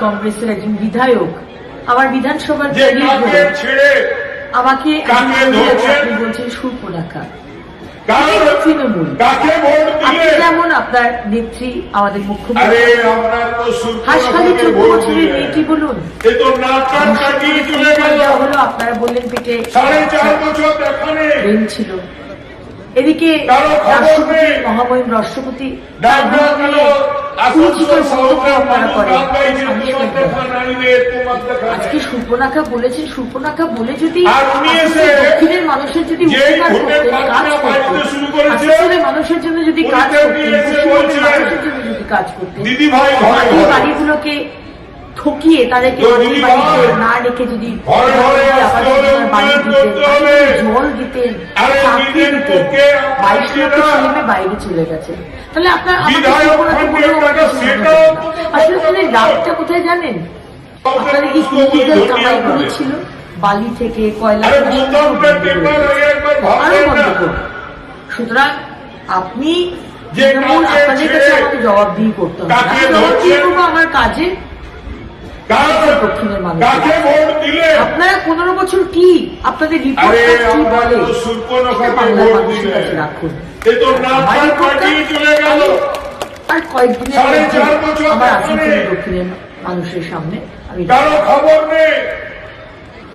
কংগ্রেসের একজন বিধায়ক আমার বিধানসভার আমাকে আপনি বলছেন সুপনাখা তৃণমূল যেমন আপনার নেত্রী আমাদের মুখ্যমন্ত্রী হাসখালি 14 বছরের মেয়েটি বলুন হলো আপনারা বললেন পেটে ছিল এদিকে রাষ্ট্রপতি মহামহিম রাষ্ট্রপতি আজকে সুপনাখা বলেছেন সুপনাখা বলে যদি দক্ষিণের মানুষের যদি উপকার করতেন কাজ করতেন মানুষের জন্য যদি কাজ করতেন মানুষের জন্য যদি কাজ করতেন বাড়িগুলোকে ঠকিয়ে তাদেরকে না রেখে যদি বাড়ি দিতেন জল দিতেন চাকরি দিতেন 22 লক্ষ ছেলে বাইরে চলে গেছে তাহলে আপনার আসলে তাহলে লাভটা কোথায় জানেন আপনাদের কি ইলিগাল কামাইগুলো ছিল বালি থেকে কয়লা আরো বন্ধ করুন সুতরাং আপনি আপনাদের কাছে আমাকে জবাবদিহি করতে হবে জবাবদিহি করবো আমার কাজে দক্ষিণের মানুষ আপনারা 15 বছর কি আপনাদের রিপোর্ট কি বলে বাংলার মানুষের কাছে রাখুন আর কয়েকদিনের আমার আছে দক্ষিণের মানুষের সামনে আমি